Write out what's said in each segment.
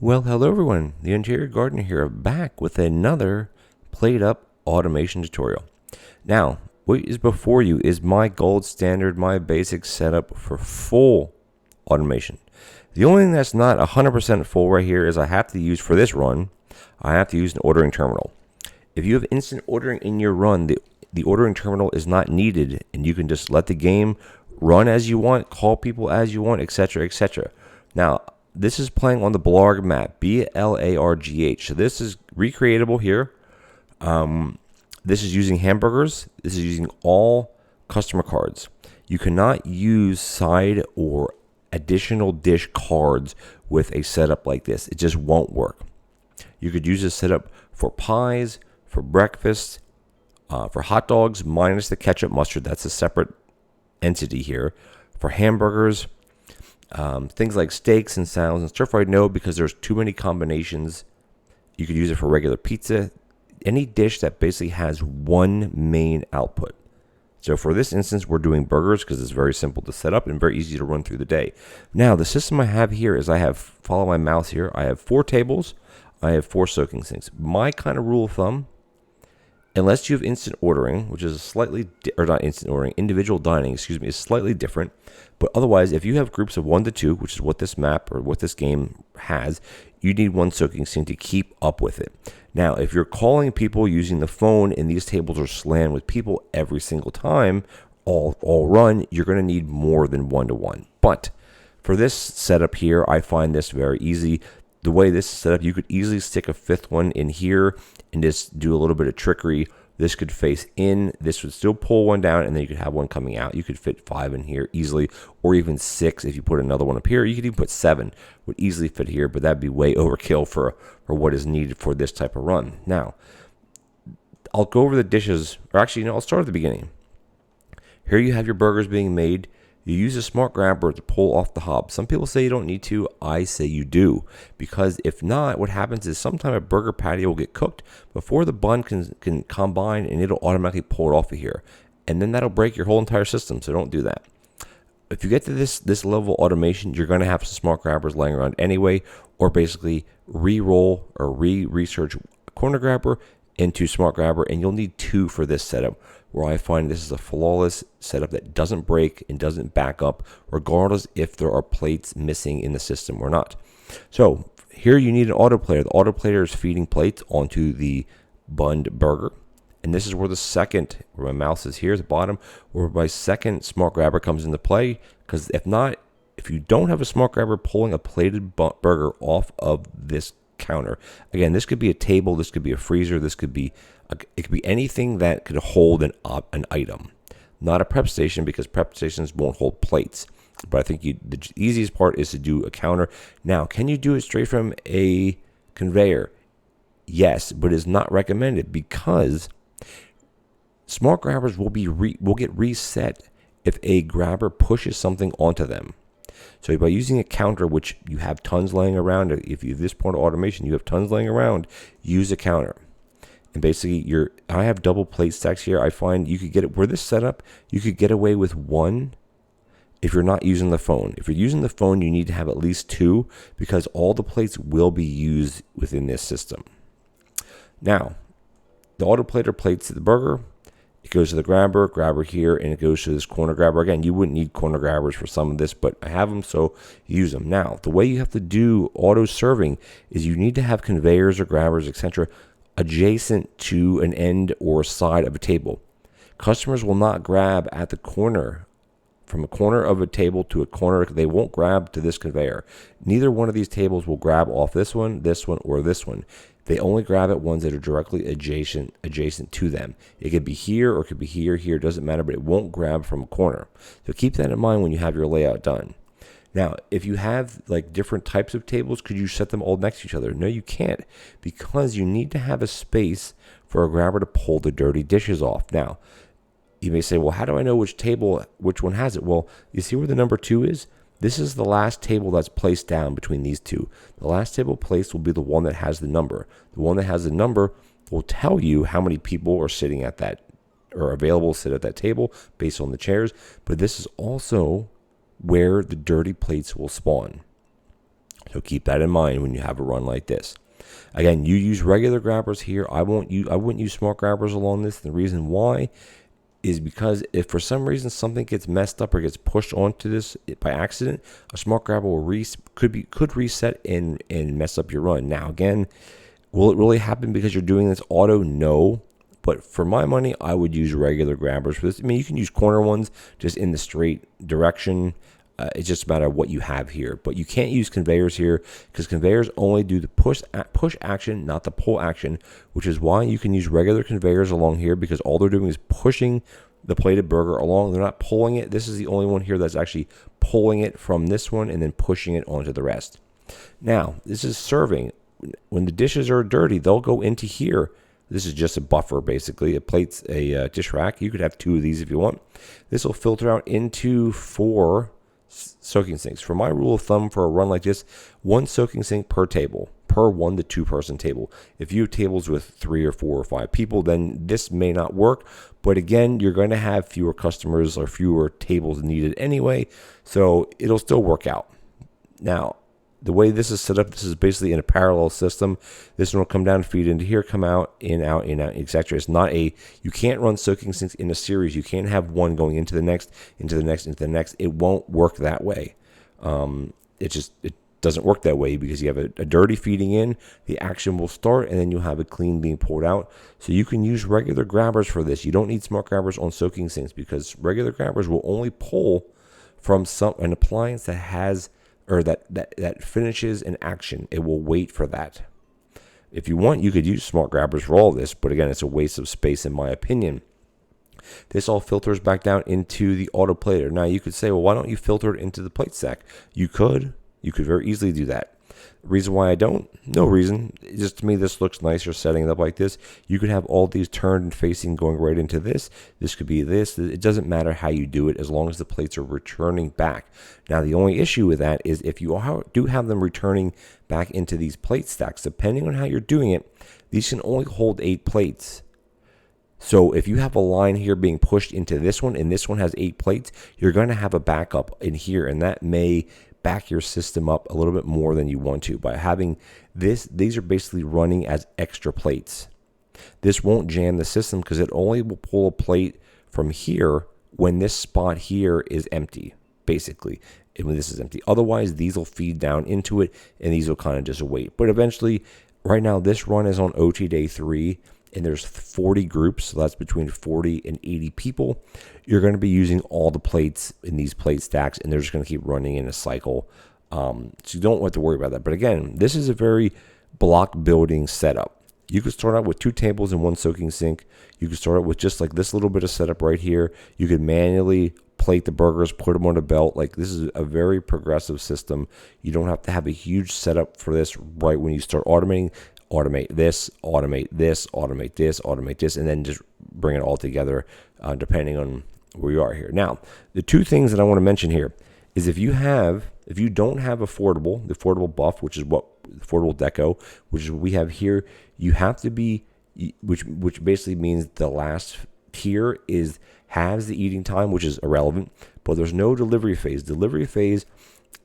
Well, hello everyone. The Ontario Gardener here, back with another PlateUp automation tutorial. Now, what is before you is my gold standard, my basic setup for full automation. The only thing that's not 100% full right here is I have to use, for this run, I have to use an ordering terminal. If you have instant ordering in your run, the ordering terminal is not needed, and you can just let the game run as you want, call people as you want, etc., etc. Now, this is playing on the Blarg map, BLARGH. So this is recreatable here. This is using hamburgers. This is using all customer cards. You cannot use side or additional dish cards with a setup like this. It just won't work. You could use this setup for pies, for breakfast, for hot dogs, minus the ketchup mustard. That's a separate entity here. For hamburgers, things like steaks and salads and stir fried, no, because there's too many combinations. You could use it for regular pizza, any dish that basically has one main output. So for this instance, we're doing burgers because it's very simple to set up and very easy to run through the day. Now, the system I have here is follow my mouse here, I have 4 tables, I have 4 soaking sinks. My kind of rule of thumb, unless you have instant ordering, which is individual dining, is slightly different. But otherwise, if you have groups of 1 to 2, which is what this map or what this game has, you need 1 soaking sink to keep up with it. Now, if you're calling people using the phone and these tables are slammed with people every single time, all run, you're going to need more than 1 to 1. But for this setup here, I find this very easy. The way this is set up, you could easily stick a 5th one in here and just do a little bit of trickery. This could face in, this would still pull one down, and then you could have one coming out. You could fit 5 in here easily, or even 6 if you put another one up here. You could even put 7, would easily fit here, but that'd be way overkill for what is needed for this type of run. Now, I'll go over the dishes, or actually, I'll start at the beginning. Here you have your burgers being made. You use a smart grabber to pull off the hob. Some people say you don't need to. I say you do. Because if not, what happens is sometimes a burger patty will get cooked before the bun can combine, and it'll automatically pull it off of here. And then that'll break your whole entire system, so don't do that. If you get to this level of automation, you're going to have some smart grabbers laying around anyway, or basically re-roll or re-research corner grabber into smart grabber, and you'll need 2 for this setup, where I find this is a flawless setup that doesn't break and doesn't back up, regardless if there are plates missing in the system or not. So here you need an autoplater. The autoplater is feeding plates onto the bunned burger. And this is where where my mouse is here at the bottom, where my second smart grabber comes into play. Because if you don't have a smart grabber pulling a plated burger off of this counter, again, this could be a table, this could be a freezer, it could be anything that could hold an item. Not a prep station, because prep stations won't hold plates. But I think the easiest part is to do a counter. Now, can you do it straight from a conveyor? Yes, but it's not recommended, because smart grabbers will get reset if a grabber pushes something onto them. So by using a counter, which you have tons laying around, if you have this point of automation, you have tons laying around, use a counter. And basically, I have double plate stacks here. I find you could get it, where this setup, you could get away with 1 if you're not using the phone. If you're using the phone, you need to have at least 2, because all the plates will be used within this system. Now, the autoplater plates the burger. It goes to the grabber here, and it goes to this corner grabber. Again, you wouldn't need corner grabbers for some of this, but I have them, so use them. Now, the way you have to do auto serving is you need to have conveyors or grabbers, etc., adjacent to an end or side of a table. Customers will not grab at the corner, from a corner of a table to a corner. They won't grab to this conveyor. Neither one of these tables will grab off this one, or this one. They only grab at ones that are directly adjacent to them. It could be here, or it could be here, doesn't matter, but it won't grab from a corner. So keep that in mind when you have your layout done. Now, if you have like different types of tables, could you set them all next to each other? No, you can't, because you need to have a space for a grabber to pull the dirty dishes off. Now, you may say, well, how do I know which one has it? Well, you see where the number 2 is? This is the last table that's placed down between these 2. The last table placed will be the one that has the number. The one that has the number will tell you how many people are sitting at that, or available to sit at that table based on the chairs. But this is also where the dirty plates will spawn. So keep that in mind when you have a run like this. Again, you use regular grabbers here. I wouldn't use smart grabbers along this. The reason why is because if for some reason something gets messed up or gets pushed onto this by accident, a smart grabber will could reset and mess up your run. Now again, will it really happen because you're doing this auto? No. But for my money, I would use regular grabbers for this. I mean, you can use corner ones just in the straight direction. It's just a matter of what you have here. But you can't use conveyors here because conveyors only do the push action, not the pull action, which is why you can use regular conveyors along here because all they're doing is pushing the plated burger along. They're not pulling it. This is the only one here that's actually pulling it from this one and then pushing it onto the rest. Now, this is serving. When the dishes are dirty, they'll go into here. This is just a buffer, basically. A plate's a dish rack. You could have 2 of these if you want. This will filter out into 4 soaking sinks. For my rule of thumb for a run like this, 1 soaking sink per table, per 1 to 2 person table. If you have tables with 3 or 4 or 5 people, then this may not work. But again, you're going to have fewer customers or fewer tables needed anyway, so it'll still work out. Now, the way this is set up, this is basically in a parallel system. This one will come down, feed into here, come out, in, out, etc. It's not you can't run soaking sinks in a series. You can't have one going into the next, into the next, into the next. It won't work that way. It doesn't work that way because you have a dirty feeding in, the action will start, and then you'll have a clean being pulled out. So you can use regular grabbers for this. You don't need smart grabbers on soaking sinks because regular grabbers will only pull from an appliance that has or that finishes an action. It will wait for that. If you want, you could use smart grabbers for all of this, but again, it's a waste of space in my opinion. This all filters back down into the auto plater. Now you could say, well, why don't you filter it into the plate stack? You could very easily do that. Reason why I don't? No reason. Just to me, this looks nicer setting it up like this. You could have all these turned and facing going right into this. This could be this. It doesn't matter how you do it as long as the plates are returning back. Now, the only issue with that is if you do have them returning back into these plate stacks, depending on how you're doing it, these can only hold 8 plates. So if you have a line here being pushed into this one and this one has 8 plates, you're going to have a backup in here, and that may back your system up a little bit more than you want to by having this. These are basically running as extra plates. This won't jam the system because it only will pull a plate from here when this spot here is empty, basically, and when this is empty. Otherwise, these will feed down into it and these will kind of just wait. But eventually, right now, this run is on OT day 3. And there's 40 groups, so that's between 40 and 80 people. You're going to be using all the plates in these plate stacks, and they're just going to keep running in a cycle. So you don't have to worry about that. But again, this is a very block building setup. You could start out with 2 tables and 1 soaking sink. You could start out with just like this little bit of setup right here. You could manually plate the burgers, put them on a belt. Like, this is a very progressive system. You don't have to have a huge setup for this right when you start automating. Automate this, automate this, automate this, automate this, and then just bring it all together depending on where you are here. Now, the 2 things that I want to mention here is if you don't have the affordable buff, which is what affordable deco, which is what we have here, you have to be, which basically means the last tier has the eating time, which is irrelevant, but there's no delivery phase. Delivery phase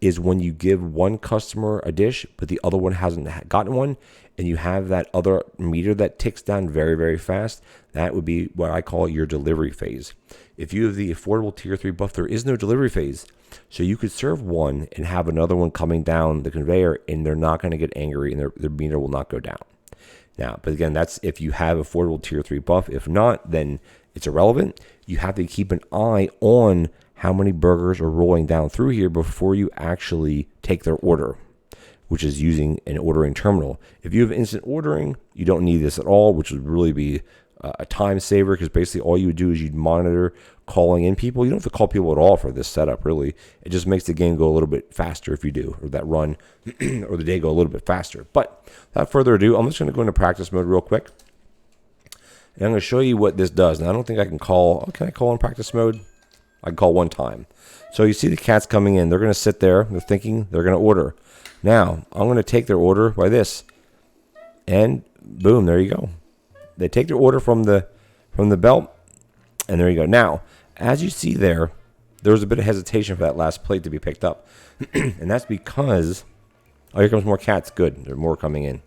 is when you give one customer a dish, but the other one hasn't gotten one, and you have that other meter that ticks down very, very fast. That would be what I call your delivery phase. If you have the affordable tier 3 buff, there is no delivery phase. So you could serve one and have another one coming down the conveyor, and they're not going to get angry, and their meter will not go down. Now, but again, that's if you have affordable tier 3 buff. If not, then it's irrelevant. You have to keep an eye on how many burgers are rolling down through here before you actually take their order, which is using an ordering terminal. If you have instant ordering, you don't need this at all, which would really be a time saver because basically all you would do is you'd monitor calling in people. You don't have to call people at all for this setup, really. It just makes the game go a little bit faster if you do, or that run or the day go a little bit faster. But without further ado, I'm just going to go into practice mode real quick. And I'm going to show you what this does. Now, I don't think I can call. Oh, can I call in practice mode? I can call one time. So you see the cats coming in. They're going to sit there. They're thinking they're going to order. Now, I'm going to take their order by this. And boom, there you go. They take their order from the belt. And there you go. Now, as you see there's a bit of hesitation for that last plate to be picked up. And that's because Oh, here comes more cats. Good. There are more coming in.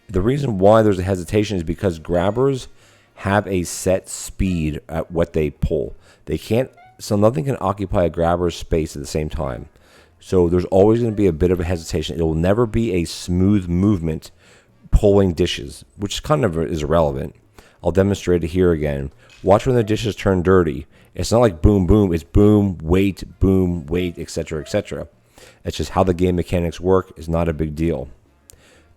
The reason why there's a hesitation is because grabbers have a set speed at what they pull. They can't, so nothing can occupy a grabber's space at the same time. So there's always going to be a bit of a hesitation. It will never be a smooth movement pulling dishes, which kind of is irrelevant. I'll demonstrate it here again. Watch when the dishes turn dirty. It's not like boom, boom. It's boom, wait, etc., etc. It's just how the game mechanics work. Is not a big deal.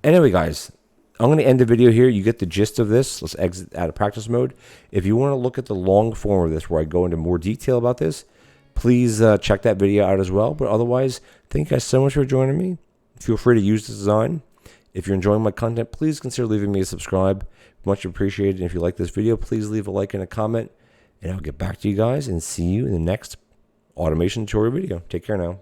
Anyway, guys, I'm going to end the video here. You get the gist of this. Let's exit out of practice mode. If you want to look at the long form of this, where I go into more detail about this, please check that video out as well. But otherwise, thank you guys so much for joining me. Feel free to use this design. If you're enjoying my content, please consider leaving me a subscribe. Much appreciated. And if you like this video, please leave a like and a comment. And I'll get back to you guys and see you in the next automation tutorial video. Take care now.